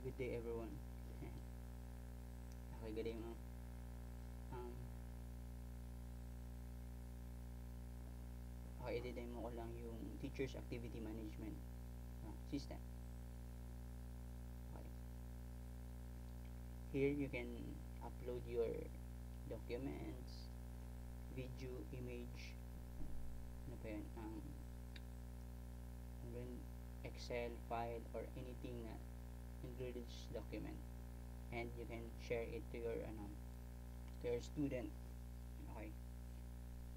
Good day everyone. Okay, good day ma'am. Um, okay, i-demo ko lang yung Teachers Activity Management system. Okay. Here you can upload your documents, video, image, ano pa yun, Excel file or anything na included sa document, and you can share it to your student. Okay,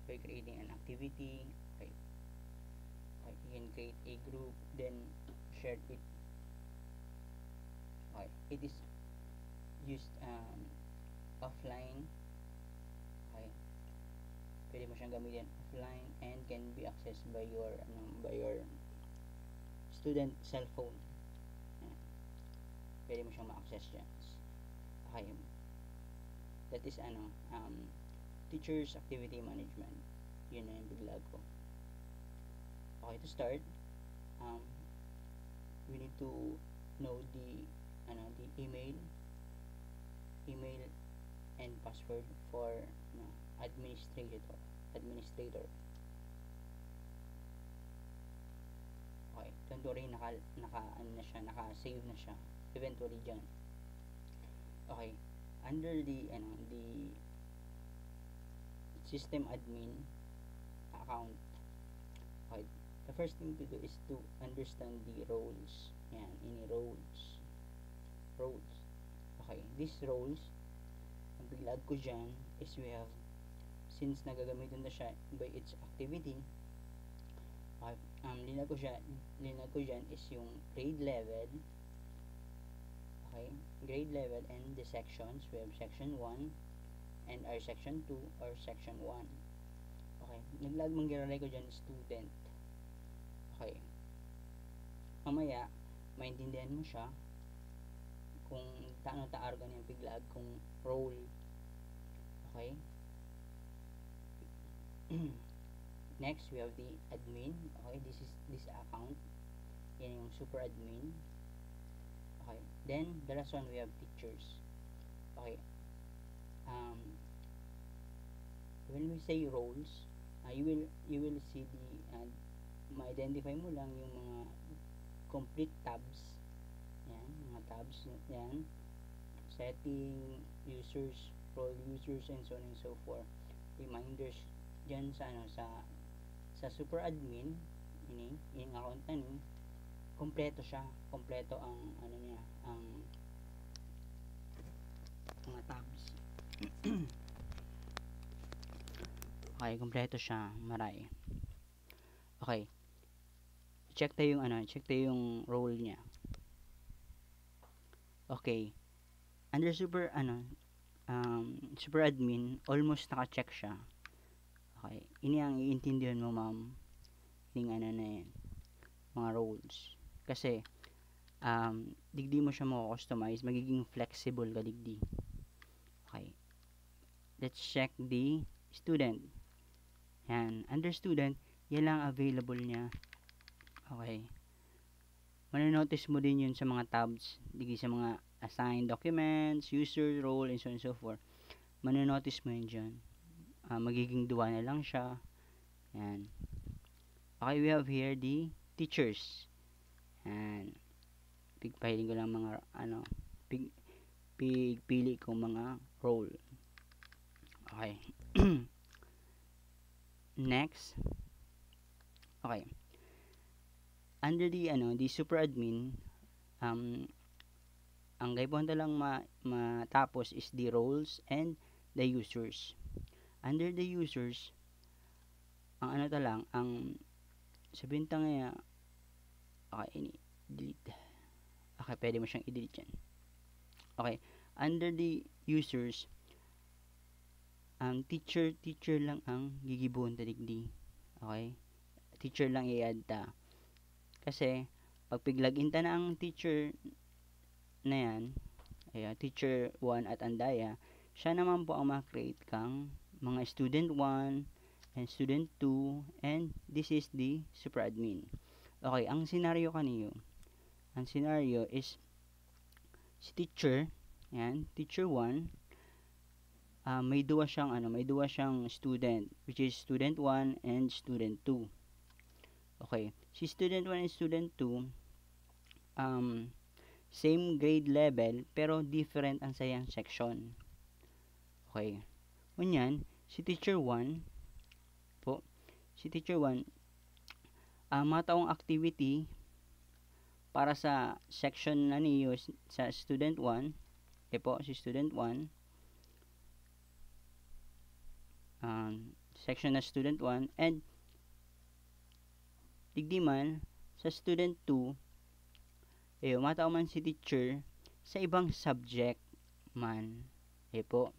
by creating an activity. Okay, you can create a group, then share it. Okay, it is used offline. Okay, pwede mo siyang gamitin offline and can be accessed by your student cellphone. Pwede mo siyang ma-access dyan. Okay, that is teachers activity management. Yun na yung biglag ko. Okay, to start, we need to know the email and password for administrator. Okay, don't worry, naka-save na siya eventually dyan. Okay, under the system admin account. Okay, the first thing to do is to understand the roles. Yan, any roles. Okay, these roles, ang biglag ko dyan is we have, since nagagamitin na siya by its activity, okay, linag ko dyan is yung grade level. Okay, grade level and the sections. We have section 1 and our section 2 or section 1. Okay, naglag manggiralay ko dyan student. Okay, mamaya maintindihan mo siya kung taar ganyan biglag kung role. Okay. Next, we have the admin. Okay, this account. Yan yung super admin. Okay, then the last one we have teachers. Okay, when we say roles, you will see the ma-identify mo lang yung mga complete tabs. Yan, mga tabs yan, setting, users, role users, and so on and so forth. Reminders dyan sa sa super admin, yung account na ni, kompleto siya, kompleto ang niya, ang mga tabs. Okay, kompleto siya, maray. Okay, check tayo yung role niya. Okay, under super super admin, almost naka-check siya. Okay, ini ang iintindihan mo ma'am, yung na yan, mga roles. Kasi digdi mo siya mo-customize, magiging flexible ka digdi. Okay, let's check the student. Yan, under student, yan lang available niya. Okay, mananotice mo din yun sa mga tabs, digdi sa mga assigned documents, user, role, and so on and so forth. Mananotice mo yun dyan. Magiging duwa na lang siya. Yan. Okay, we have here the teachers. Yan. Pigpahiling ko lang mga pigpili ko mga role. Okay. Next. Okay, under the super admin, ang gayponta lang matapos is the roles and the users. Under the users, ang sabihin ta nga, okay, delete. Okay, pwede mo siyang i-delete yan. Okay, under the users, teacher lang ang gigibon taligdi. Okay, teacher lang i-add ta. Kasi pag pig-login ta na ang teacher na yan, teacher 1 at andaya, siya naman po ang ma-create kang mga student 1 and student 2, and this is the super admin. Okay, ang scenario kaniyo, ang scenario is Si teacher, yan, teacher 1, may duwa siyang student, which is student 1 and student 2. Okay, si student 1 and student 2, same grade level, pero different ang sayang section. Okay, kunyan, si teacher 1, po, si teacher 1, mataong activity para sa section na niyo sa student 1, po, si student 1, section na student 1, and digdiman sa student 2, matao man si teacher sa ibang subject man. Po,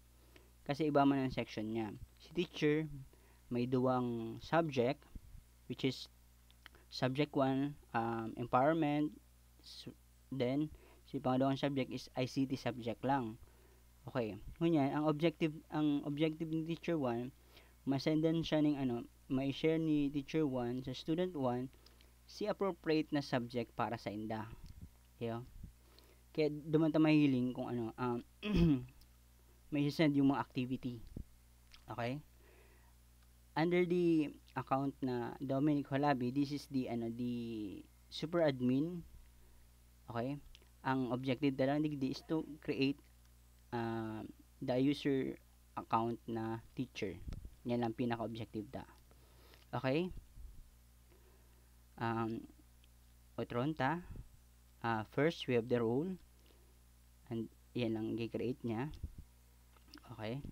kasi iba man ang section niya. Si teacher may duwang subject, which is subject 1, empowerment, then si pangalawang subject is ICT subject lang. Okay, ngunyan ang objective ni teacher 1, masendan siya ng may share ni teacher 1 sa student 1 si appropriate na subject para sa inda. Kaya dumanta mahiling kung may send yung mga activity. Okay? Under the account na Dominic Holabi, this is the super admin. Okay? Ang objective na lang digdi is to create the user account na teacher. Yan lang pinaka-objective da. Okay? Otronta. First, we have the role. And yan lang i-create niya. Okay?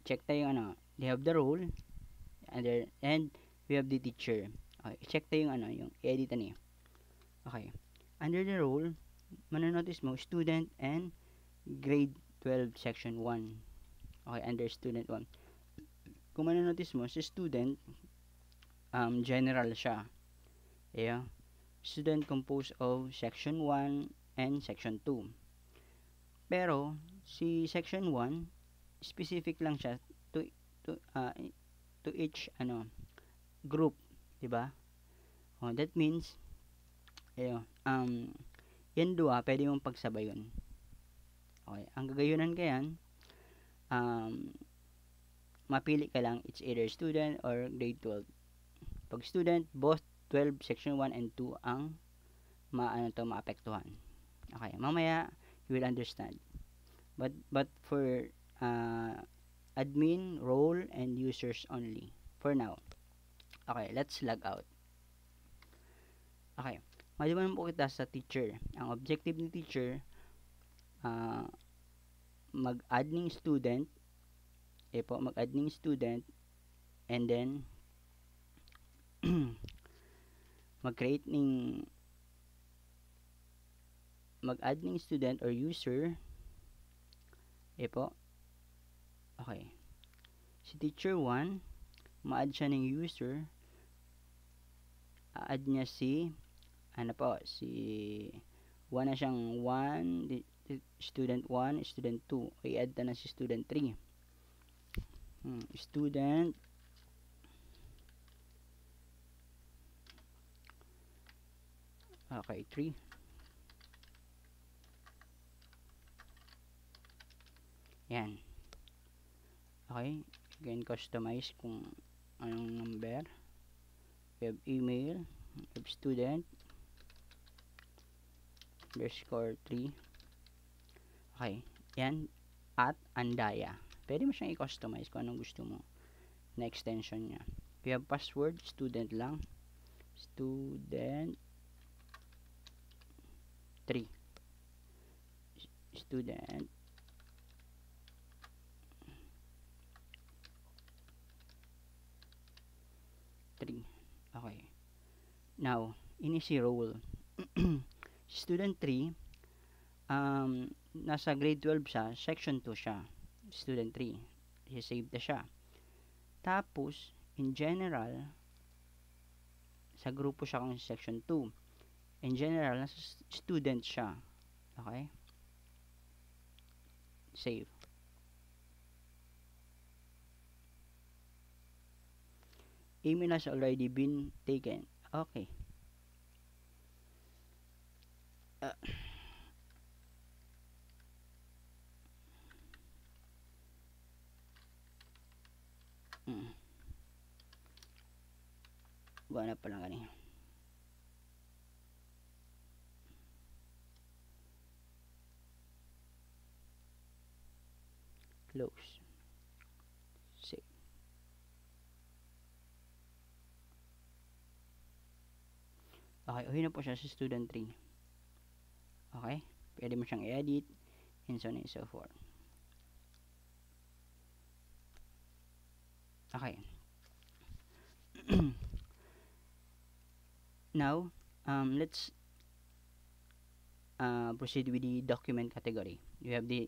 Check tayo yung they have the role. And we have the teacher. Okay, check tayo yung yung edit niya. Okay. Under the role, mananotice mo student and grade 12 section 1. Okay, under student 1. Kung mananotice mo si student, general siya. Student composed of section 1 and section 2. Pero si section 1 specific lang siya to each group, 'di ba? That means yan dua pwede mong pagsabayon. Okay, ang gagayunan kayan mapili ka lang, it's either student or grade 12. Pag student, both 12 section 1 and 2 ang maapektuhan. Okay, mamaya you will understand. But for admin, role, and users only for now. Okay, let's log out. Okay, maliban po kita sa teacher. Ang objective ni teacher, mag-add ng student, mag-add ng student, and then mag-create ng mag-add ng student or user, okay. Si teacher 1, ma-add siya ng user, add niya si si 1 na siyang 1, student 1, student 2, i-add na si student 3. Student okay, 3. Yan. Okay, again customize kung anong number. We have email, we have student _3. Okay, yan, at Andaya. Pwede mo siyang i-customize kung anong gusto mo na extension niya. We have password, student lang, student 3, student okay. Now, ini si role. Student 3, nasa grade 12 siya, section 2 siya. Student 3, i-save na siya. Tapos, in general, sa grupo siya kung section 2. In general, nasa student siya. Okay? Save. Email has already been taken. Okay. Buwan na pa lang gani. Close. Save. Okay, uwi na po siya sa student 3. Okay? Pwede mo siyang i-edit and so on and so forth. Okay. Now, let's proceed with the document category. You have the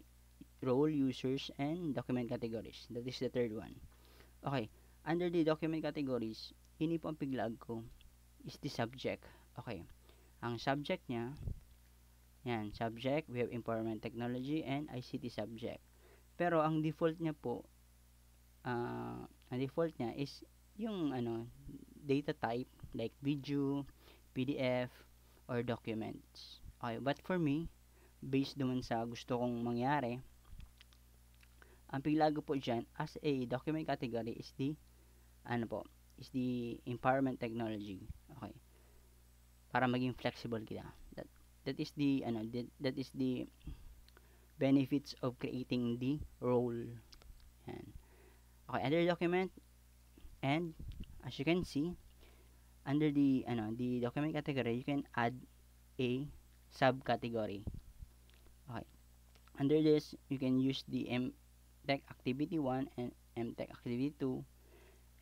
role, users, and document categories. That is the third one. Okay. Under the document categories, ini po ang piglag ko is the subject. Okay. Ang subject niya, yan, subject, we have information technology and ICT subject. Pero ang default niya po, ang default niya is yung data type like video, PDF, or documents. Okay, but for me, based naman sa gusto kong mangyari, ang piglago po dyan as a document category is the is the empowerment technology. Okay. Para maging flexible kita. That is the that is the benefits of creating the role. Yan. Okay, under document, and as you can see, under the the document category, you can add a subcategory. Okay. Under this, you can use the MTech activity 1 and MTech activity 2,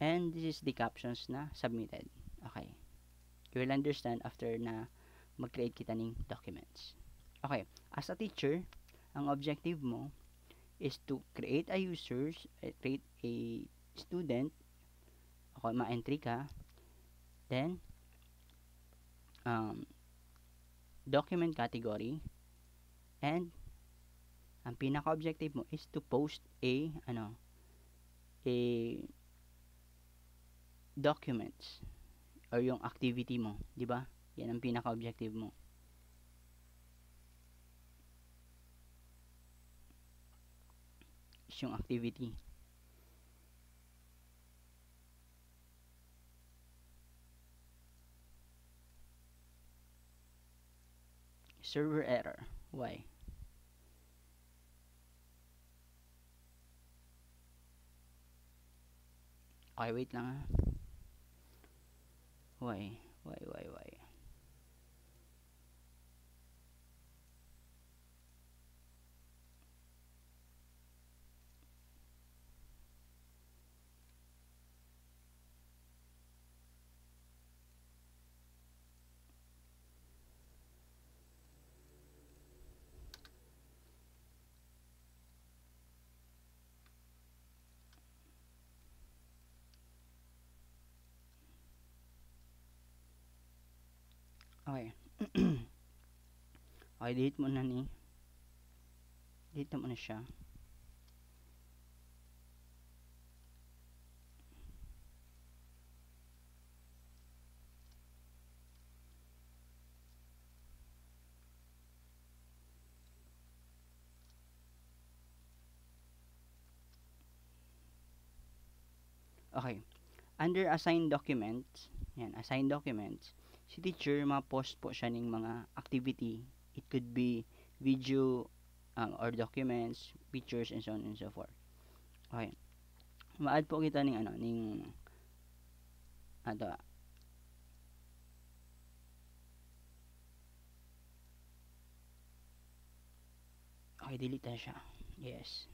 and this is the captions na submitted. Okay. You will understand after na mag-create kita ng documents. Okay. As a teacher, ang objective mo is to create a users, create a student, okay, ma-entry ka, then document category, and ang pinaka-objective mo is to post a documents or yung activity mo, di ba? Yan ang pinaka-objective mo. Is yung activity. Server error. Why? Okay, wait lang ha. Why? Okay. Okay, delete mo na delete mo na siya. Okay. Under assigned documents, yan, assigned documents, si teacher, ma-post po siya ng mga activity. It could be video, or documents, pictures, and so on and so forth. Okay. Ma-add po kita ng okay, delete na siya. Yes.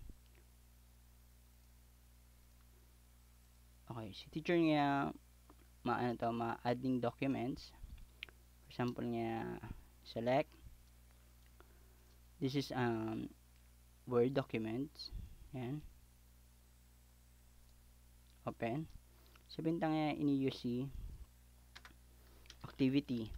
Okay, si teacher niya ma-add ng documents. For example niya, select. This is Word documents. Yan. Open. Sabihin niya ini-use si activity.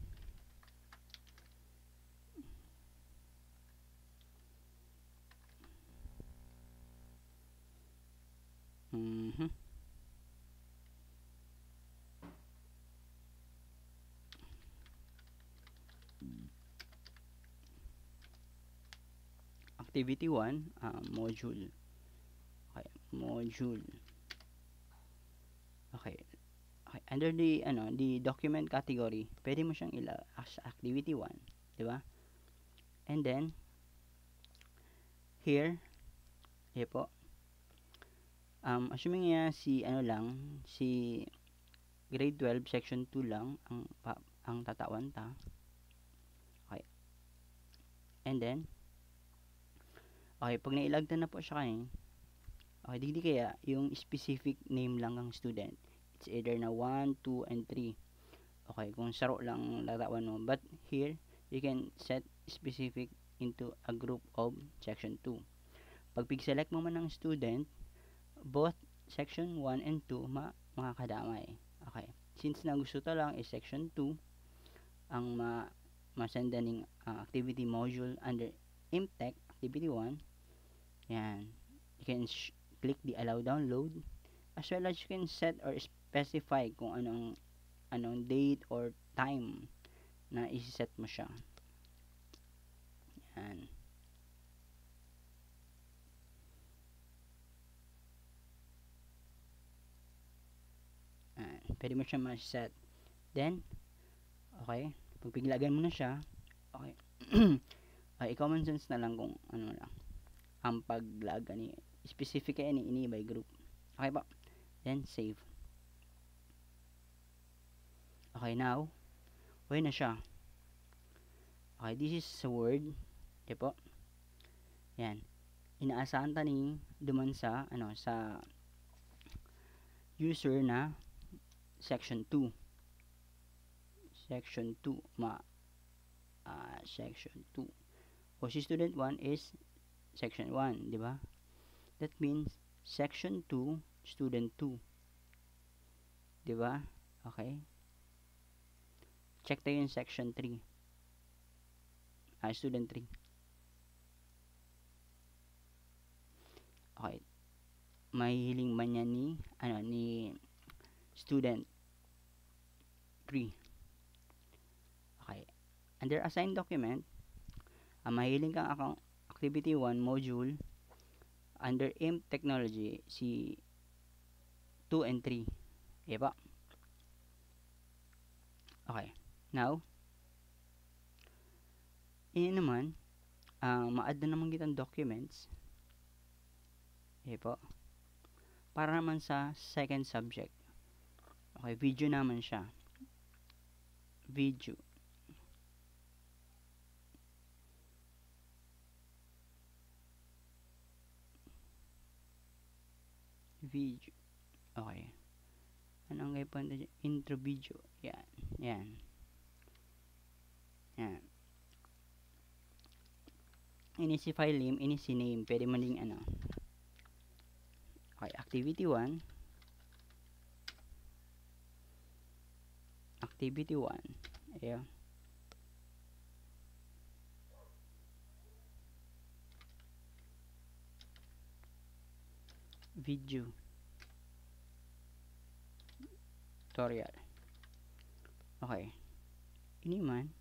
Activity 1, module. Okay, module. Okay. Okay, under the document category, pwede mo siyang as activity 1, 'di ba? And then here, po, assuming si si grade 12 section 2 lang ang tatawan ta. Okay. And then okay, pag nailagtan na po siya kayo, okay, di kaya yung specific name lang ng student. It's either na 1, 2, and 3. Okay, kung saro lang latawan mo. But here, you can set specific into a group of section 2. Pag pig-select mo man ng student, both section 1 and 2 makakadamay. Okay. Since na gusto ta lang is section 2 ang masenda ning activity module under IMTech activity 1. Yan. You can click the allow download, as well as you can set or specify kung anong date or time na isi-set mo siya. Yan. Pwede mo siya ma-set. Then, okay, pag piglagan mo na siya, okay, common sense na lang kung ano lang ang paglag ani specific kaya ini by group. Okay po. Then save. Okay, now okay na siya. Okay, this is a word. Okay po. Yan. Inaasahan ta ni duman sa sa user na section 2. Section 2 section 2. O si student 1 is section 1, di ba? That means section 2 student 2. Di ba? Okay. Check tayo yung section 3. Student 3. Okay. May hiling man yan ni student 3. Okay. Under assigned document, mahiling kang activity 1 module under IMT technology si 2 and 3. Diba? Okay. Now, ini naman, ma-add na naman kitang documents. Po. Para naman sa second subject. Okay, video naman siya. Video. Video. Okay. Anong kay punta dyan? Intro video. Yan. Yan. Yan. Ini si file name, ini si name. Pwede mo ding Okay, activity 1. Activity 1. Ayan. Video. Tutorial. Okay. Ini man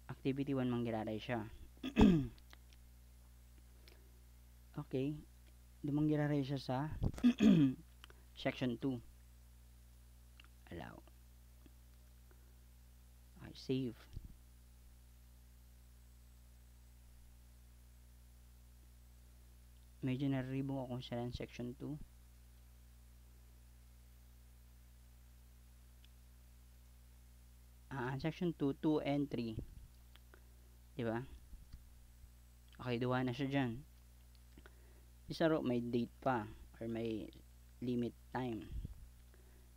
activity 1 manggilaray siya. Okay. Dumanggilaray siya sa section 2. Allow. Okay, save. Medyo nariribo ako kung saan section 2. Section 2, 2 and 3. Diba? Okay, duwa na siya dyan. Isa ro, may date pa or may limit time.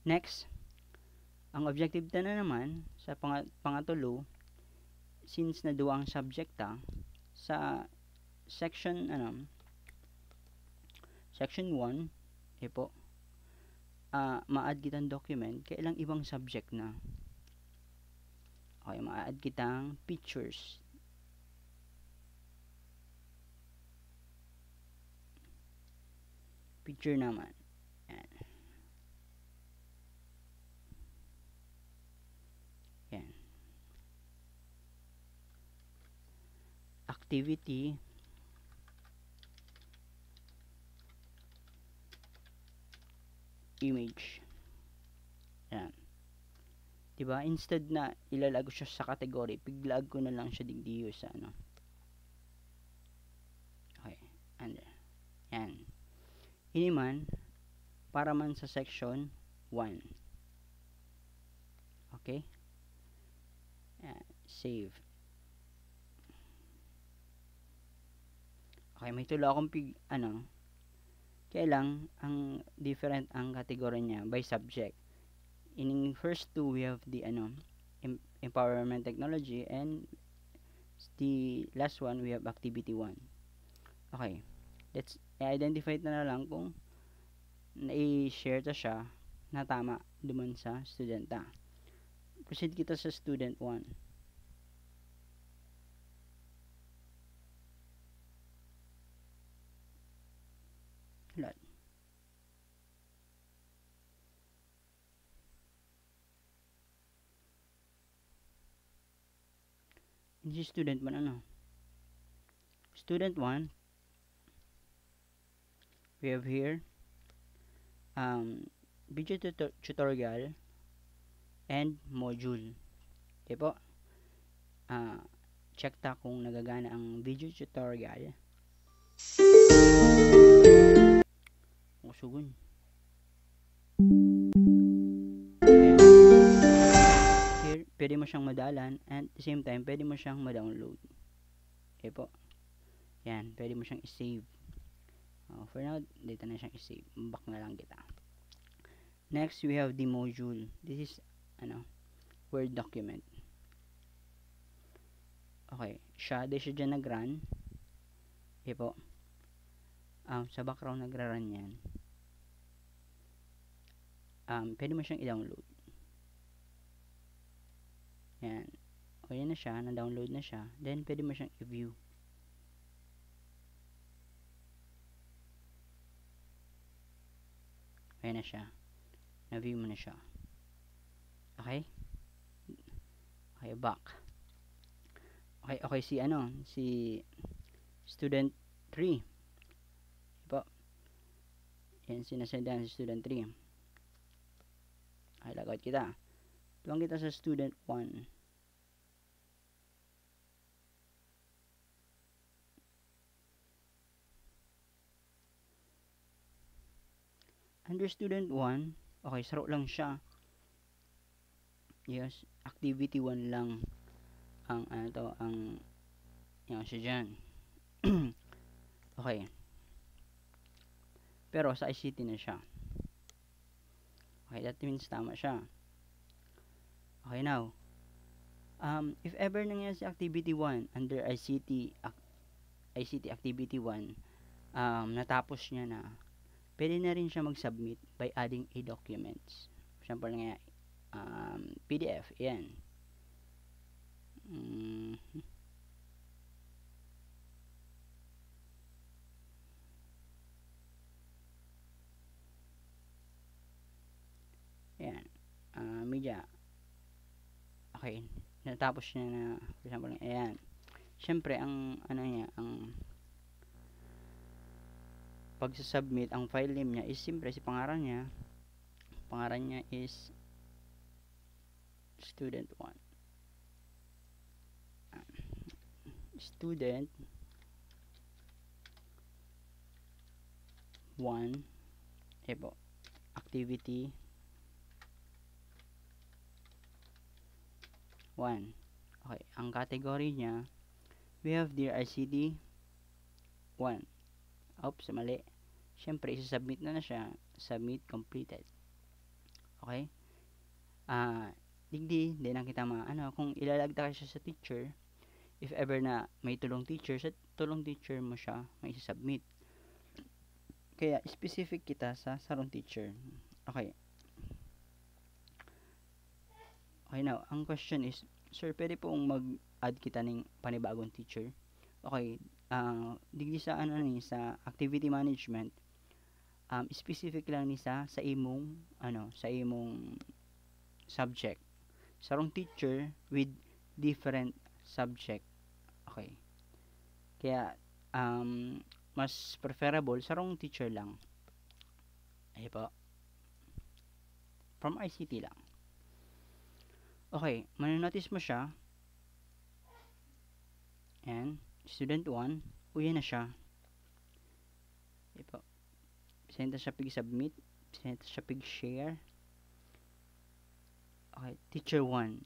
Next, ang objective na naman sa pangatulo, since na duwa ang subject sa section section 1 po, ma-add kitang document kay ilang ibang subject na. Okay, ma-add kitang pictures. Picture naman. Yan. Yan. Activity. Image. Yan. Diba? Instead na ilalag ko siya sa category, piglag ko na lang siya digdiyo sa ano. Okay. And, yan. Ini man, para man sa section 1. Okay? Yan. Save. Okay, may tulo akong kaya lang, ang different ang category niya by subject. In first two, we have the empowerment technology, and the last one, we have activity 1. Okay, let's identify na lang kung na-share ta siya na tama duman sa student ta. Proceed kita sa student 1. Lahat. Ini si student 1 Student 1, we have here video tutorial and module. Okay po. Check ta kung nagagana ang video tutorial. Sugun. Here, pwede mo siyang madalan, and at the same time, pwede mo siyang ma-download. Okay po. Yan, pwede mo siyang i-save. For now, dito na siyang i-save. Back na lang kita. Next, we have the module. This is, Word document. Okay, di siya dyan nag-run. Okay po. Sa background nagra-run yan. Pwede mo siyang i-download. Yan. O yan na siya, na-download na siya. Then, pwede mo siyang i-view. Ayan na siya. Na-view mo na siya. Okay? Okay, back. Okay, si student 3. Po. Yan, sinasendan si student 3. Okay, lagot kita. Tuwang kita sa student 1. Under student 1, okay, saro lang siya. Yes, activity 1 lang ang yan siya dyan. Okay. Pero sa ICT na siya. Okay, that means tama siya. Okay, now, if ever nangyari si activity 1 under ICT activity 1, natapos niya na, pwede na rin siya mag-submit by adding a documents. For example nga, PDF, yan. Yan. Media. Okay, natapos niya na, for example, ayan. Siyempre, ang pag-submit, ang file name niya is siyempre si pangalan niya. Pangalan niya is student 1. Student 1. Ito, activity 1. Okay, ang category niya, we have the ICT 1. Oops, mali. Siyempre, isa-submit na siya. Submit completed. Okay? Digdi, din ang kita kung ilalagta ka siya sa teacher, if ever na may tulong teacher, sa tulong teacher mo siya, may isa-submit. Kaya, specific kita sa sarong teacher. Okay. Okay, now, ang question is, sir, pwede pong mag-add kita ng panibagong teacher? Okay, digdi sa sa activity management, specific lang ni sa imong subject. Sarong teacher with different subject. Okay. Kaya mas preferable sarong teacher lang. Ay po. From ICT lang. Okay, manonotice mo siya. Ayan, student 1, uwi na siya. Ipo, senta siya pig-submit, senta siya pig-share. Okay, teacher 1.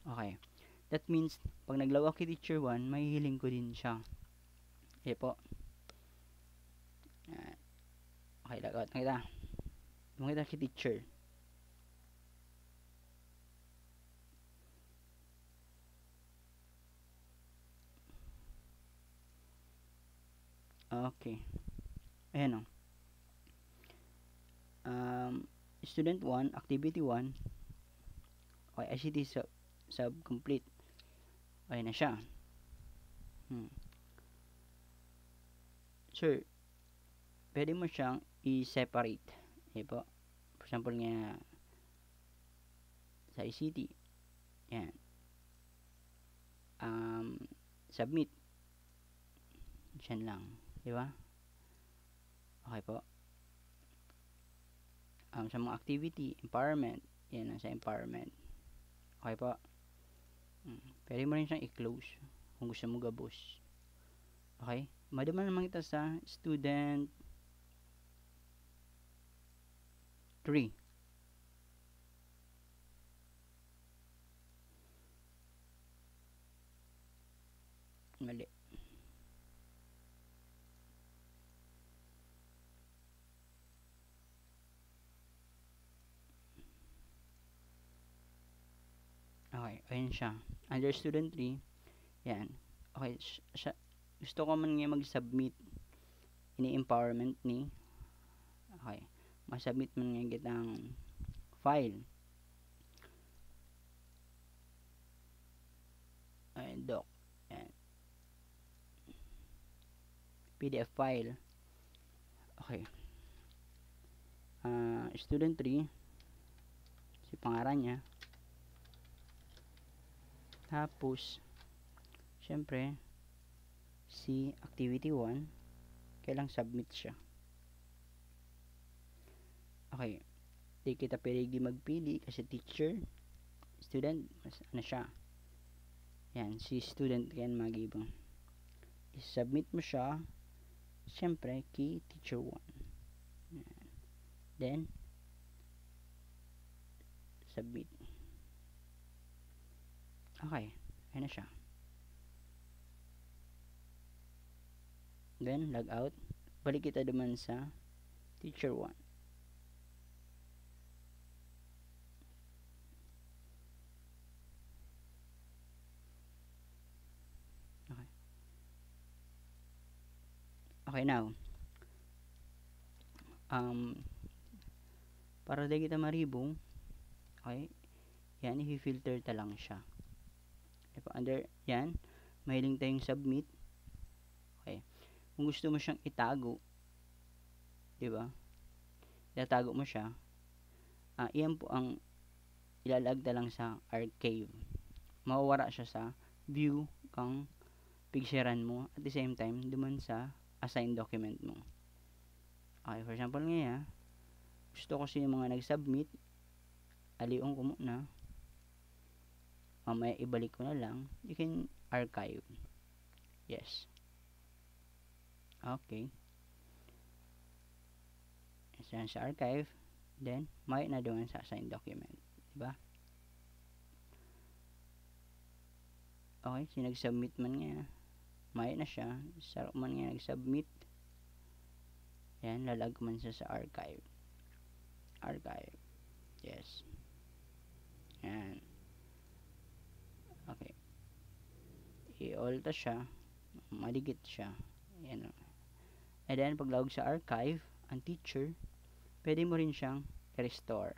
Okay, that means, pag naglawak kay teacher 1, mahihiling ko din siya. Ipo. Ayan. Okay, lagot na kita. Makita kay teacher. Okay. Ayan o. Student 1, activity 1. Okay, ICT sub-complete. Ayan na siya. Sir, pwede mo siyang i-separate. Ayan po. For example nga, sa ICT. Ayan. Submit. Diyan lang. Di ba? Okay po. Sa mga activity, empowerment. Yan ang sa empowerment. Okay po. Pwede mo rin siyang i-close kung gusto mo gabos. Okay? Madama naman kita sa student 3. Mali. Okay, ayun siya. Under student 3, yan. Okay, gusto ko man nga mag-submit ini-empowerment ni. Okay, masubmit man nga kitang file. Ayun, doc. Yan. PDF file. Okay. Student 3, si pangalan niya. Tapos, syempre, si activity 1, kailang submit siya. Okay. Di kita pwede magpili kasi teacher, student, ano siya. Yan, si student yan mag-ibang. I-submit mo siya, syempre, kay teacher 1. Yan. Then, submit. Okay, ayan na siya. Then, log out. Balik kita naman sa teacher 1. Okay. Okay, now. Para di kita maribong, okay, yan, i-filter ta lang siya. Under, yan, mahiling tayong submit. Okay. Kung gusto mo siyang itago, di ba? Itatago mo siya. Iyan po ang ilalagda lang sa archive. Mawawala siya sa view kang picturean mo at the same time duman sa assigned document mo. Okay, for example nga, gusto ko yung mga nag-submit, aliong ko muna. Mamaya ibalik ko na lang. You can archive. Yes. Okay. Yan sa archive. Then, may na doon sa assigned document. Diba? Okay, sinag-submit man nga. May na siya. Sarap man nga nag-submit. Yan, lalag man siya sa archive. Archive. Yes. Yan. Okay. I-alta siya. Maligit siya. Yan. And then, paglawag sa archive, ang teacher, pwede mo rin siyang i-restore.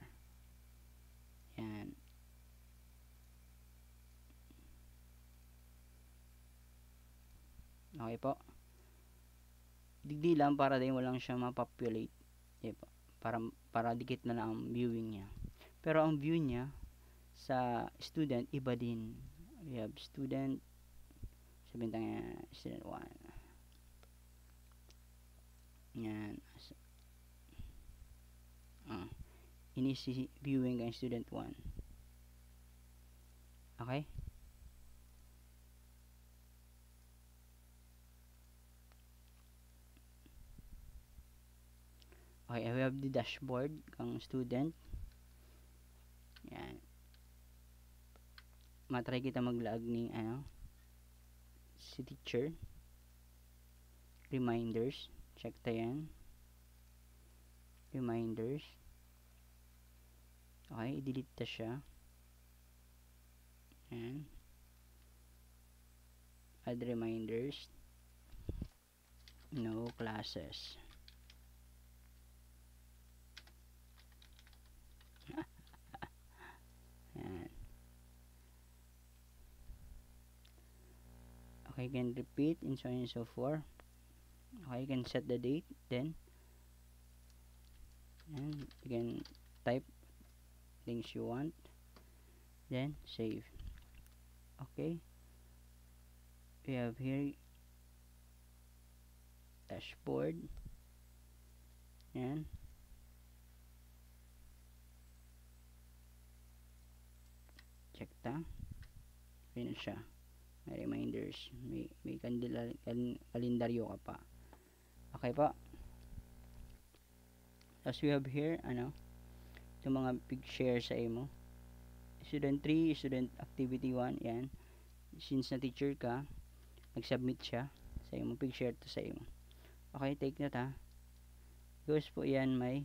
Yan. Okay po. Digdi lang para din walang siya mapopulate. Diba? Para dikit na lang ang viewing niya. Pero ang view niya sa student, iba din. We have student sabihin tayo student 1. Yan. Ini si viewing kang student 1. Okay? Okay, we have the dashboard kang student. Yan. Matry kita mag-log ni si teacher. Reminders. Check tayo yan. Reminders. Okay, i-delete ta siya. Yan. Add reminders. No classes. Yan. Okay, you can repeat and so on and so forth. Okay, you can set the date, then and you can type things you want, then save. Okay, we have here dashboard. Yan. Check ta. Ayan na siya. May reminders. May kalendaryo ka pa. Okay po. As we have here, itong mga pig-share sa imo. Student 3, student activity 1, yan. Since na teacher ka, nag-submit siya sa imo, pig-share to sa imo. Okay, take note ha. Goes po yan may,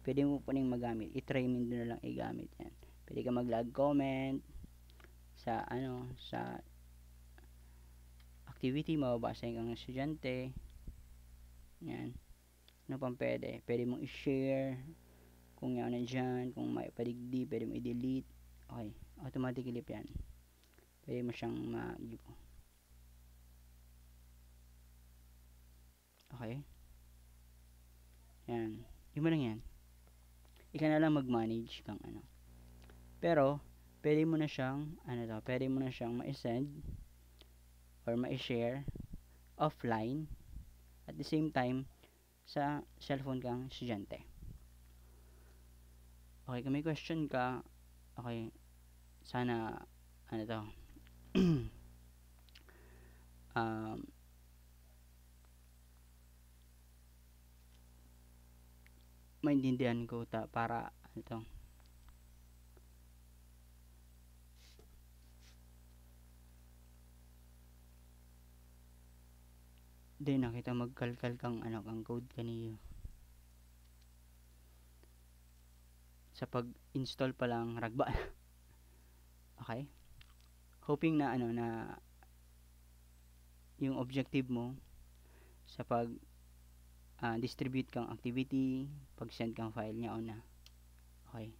pwede mo po ning magamit. I-try mo na lang i-gamit yan. Pwede ka mag-log comment sa sa activity, mababasa yung kang estudyante. Yan. Ano pang pwede? Pwede mong i-share kung yan na dyan, kung may padigdi, pwede mo i-delete. Okay, automatically yan. Pwede mo siyang mag-give. Okay. Yan. Yung mo lang yan. Ika na lang mag-manage kang Pero, pwede mo na siyang, pwede mo na siyang ma-send or ma-share offline at the same time sa cellphone kang estudyante. Okay, kung may question ka, okay, sana, maintindihan ko para, di nakita magkalkal kang kang code kaniyo sa pag-install pa lang ragba. Okay, hoping na na yung objective mo sa pag distribute kang activity, pag send kang file niya na. Okay.